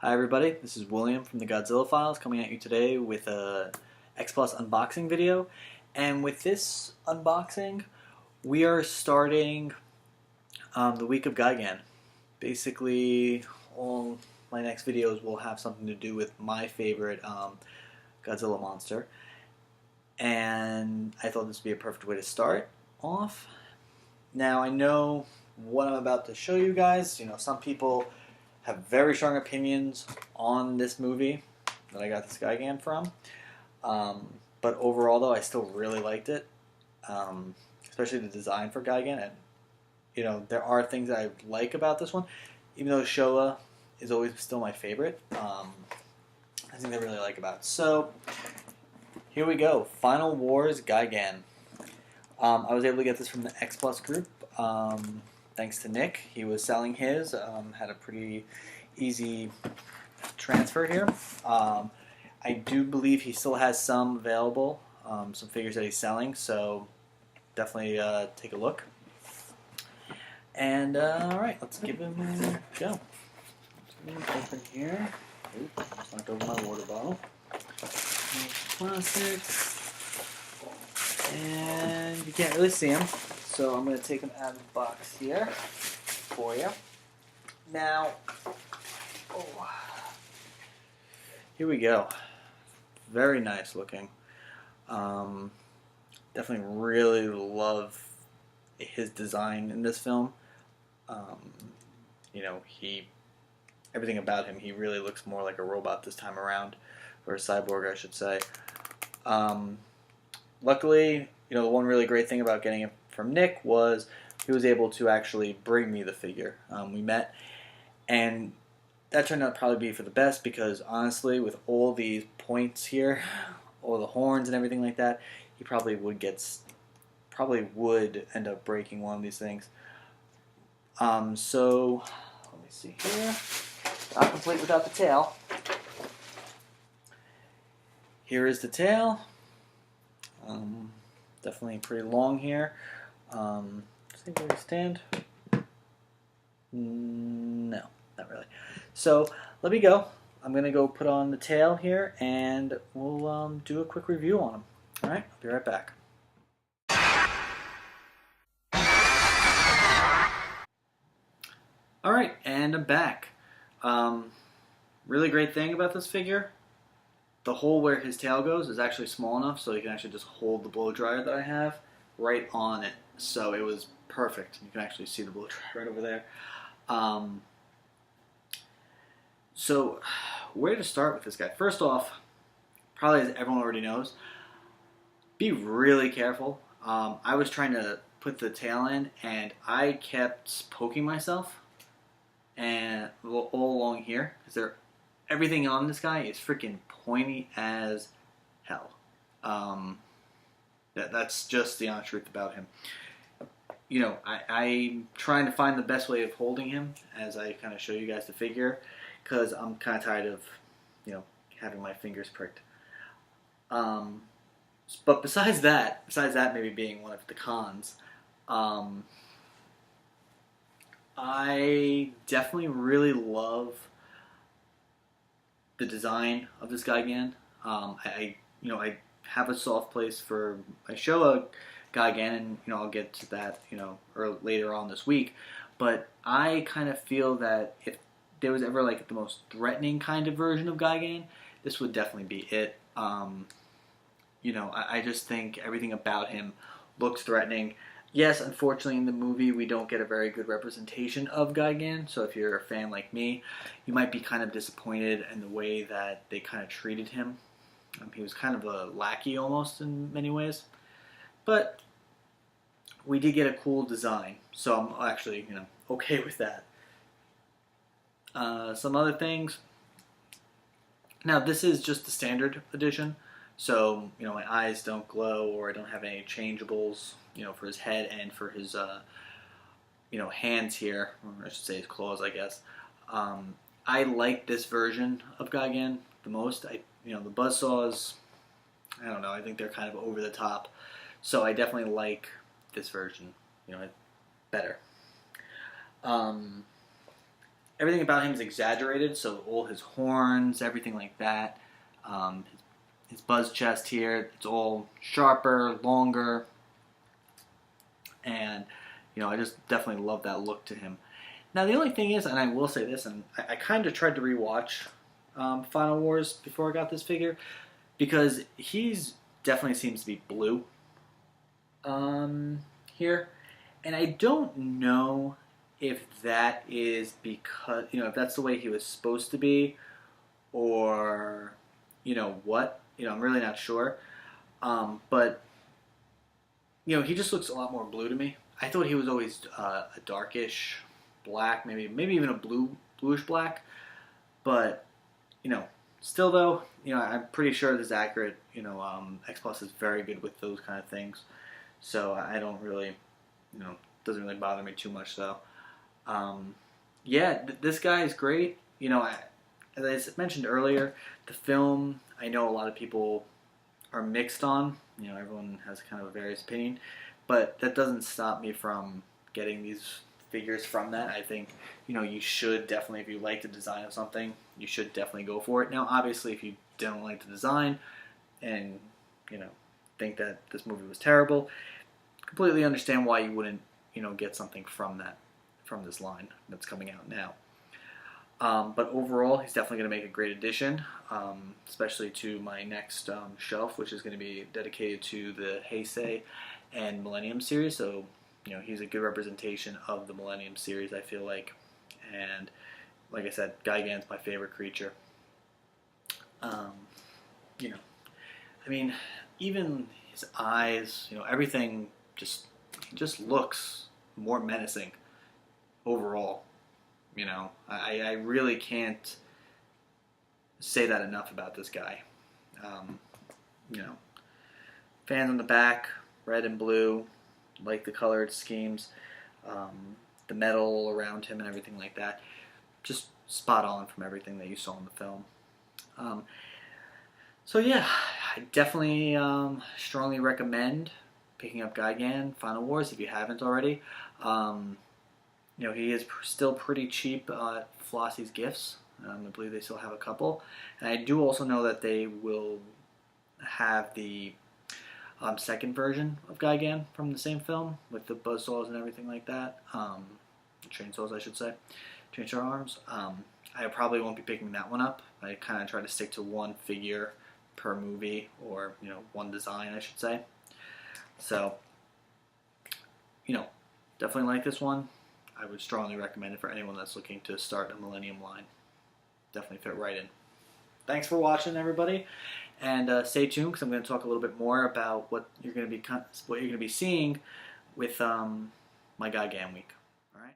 Hi everybody, this is William from the Godzilla Files coming at you today with a X Plus unboxing video. And with this unboxing, we are starting the week of Gigan. Basically, all my next videos will have something to do with my favorite Godzilla monster. And I thought this would be a perfect way to start off. Now, I know what I'm about to show you guys. Some people have very strong opinions on this movie that I got this Gigan from. But overall, though, I still really liked it, especially the design for Gigan. And there are things that I like about this one, even though Showa is always still my favorite. I think I really like about it. So here we go, Final Wars Gigan. I was able to get this from the X Plus group. Thanks to Nick. He was selling his, had a pretty easy transfer here. I do believe he still has some available, some figures that he's selling, so definitely take a look. And alright, let's give him a go. Open here. Oops, just knocked over my water bottle. Plastic. And you can't really see him. So I'm going to take them out of the box here for you. Now, here we go. Very nice looking. Definitely really love his design in this film. Everything about him, he really looks more like a robot this time around, or a cyborg, I should say. Luckily, the one really great thing about getting it from Nick was he was able to actually bring me the figure. We met, and that turned out to probably be for the best, because honestly, with all these points here, all the horns and everything like that, he probably would end up breaking one of these things. So let me see here. Not complete without the tail. Here is the tail. Definitely pretty long here. See where we stand? No, not really. So let me go. I'm gonna go put on the tail here, and we'll do a quick review on him. All right, I'll be right back. All right, and I'm back. Really great thing about this figure, the hole where his tail goes is actually small enough so you can actually just hold the blow dryer that I have right on it. So it was perfect. You can actually see the blow dryer right over there. So where to start with this guy? First off, probably as everyone already knows, be really careful. I was trying to put the tail in, and I kept poking myself and all along here, because everything on this guy is freaking pointy as hell. That's just the honest truth about him. I'm trying to find the best way of holding him as I kind of show you guys the figure, because I'm kind of tired of, having my fingers pricked. But besides that maybe being one of the cons, I definitely really love the design of this Gigan. I have a soft place for my Showa Gigan, and I'll get to that or later on this week. But I kind of feel that if there was ever like the most threatening kind of version of Gigan, this would definitely be it. I just think everything about him looks threatening. Yes, unfortunately in the movie we don't get a very good representation of Gigan, so if you're a fan like me, you might be kind of disappointed in the way that they kind of treated him. He was kind of a lackey almost in many ways, but we did get a cool design, so I'm actually okay with that. Some other things. Now this is just the standard edition, so my eyes don't glow, or I don't have any changeables for his head and for his hands here, or I should say his claws, I guess. I like this version of Gigan the most. The buzzsaws, I don't know, I think they're kind of over the top, so I definitely like this version better. everything about him is exaggerated. So all his horns, everything like that. His buzz chest here, it's all sharper, longer, and I just definitely love that look to him. Now the only thing is, and I will say this, and I kind of tried to rewatch Final Wars before I got this figure, because he's definitely seems to be blue here, and I don't know if that is because if that's the way he was supposed to be, or what. I'm really not sure. But he just looks a lot more blue to me. I thought he was always a darkish black, maybe even a bluish black. But still though, I'm pretty sure this is accurate. X Plus is very good with those kind of things, so I don't really, doesn't really bother me too much though. Yeah, this guy is great. As I mentioned earlier, the film, I know a lot of people are mixed on. Everyone has kind of a various opinion, but that doesn't stop me from getting these figures from that. I think, you should definitely, if you like the design of something, you should definitely go for it. Now, obviously, if you don't like the design and, think that this movie was terrible, completely understand why you wouldn't, get something from this line that's coming out now. But overall, he's definitely going to make a great addition, especially to my next shelf, which is going to be dedicated to the Heisei and Millennium series. So, he's a good representation of the Millennium series, I feel like. And like I said, Gigan's my favorite creature. I mean, even his eyes, everything just looks more menacing overall. I really can't say that enough about this guy. Fans on the back, red and blue, like the colored schemes, the metal around him and everything like that. Just spot on from everything that you saw in the film. So yeah, I definitely strongly recommend picking up Gigan Final Wars if you haven't already. He is still pretty cheap at Flossie's Gifts. I believe they still have a couple. And I do also know that they will have the second version of Gigan from the same film with the buzzsaws and everything like that. Chainsaws, I should say. Chainsaw arms. I probably won't be picking that one up. I kind of try to stick to one figure per movie, or one design, I should say. So, definitely like this one. I would strongly recommend it for anyone that's looking to start a Millennium line. Definitely fit right in. Thanks for watching, everybody, and stay tuned because I'm going to talk a little bit more about what you're going to be seeing with my Gigan week. All right.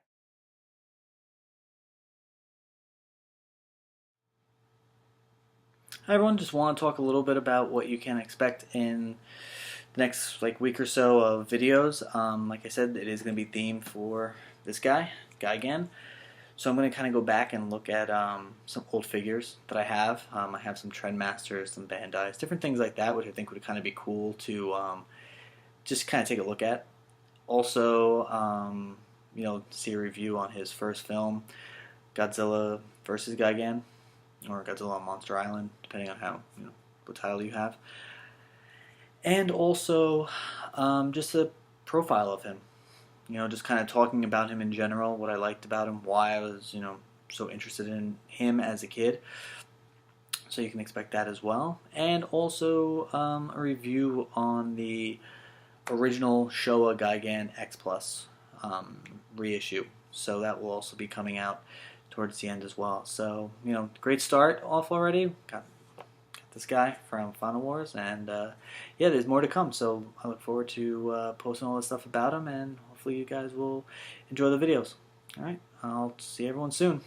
Hi everyone. Just want to talk a little bit about what you can expect in the next week or so of videos. Like I said, it is going to be themed for this guy, Gigan. So I'm going to kind of go back and look at some old figures that I have. I have some Trendmasters, some Bandais, different things like that, which I think would kind of be cool to just kind of take a look at. Also, see a review on his first film, Godzilla versus Gigan, or Godzilla on Monster Island, depending on how what title you have. And also, just a profile of him. Just kind of talking about him in general, what I liked about him, why I was, so interested in him as a kid. So you can expect that as well. And also a review on the original Showa Gigan X Plus reissue. So that will also be coming out towards the end as well. So, great start off already. Got this guy from Final Wars, and yeah, there's more to come. So I look forward to posting all this stuff about him, and hopefully you guys will enjoy the videos. All right, I'll see everyone soon.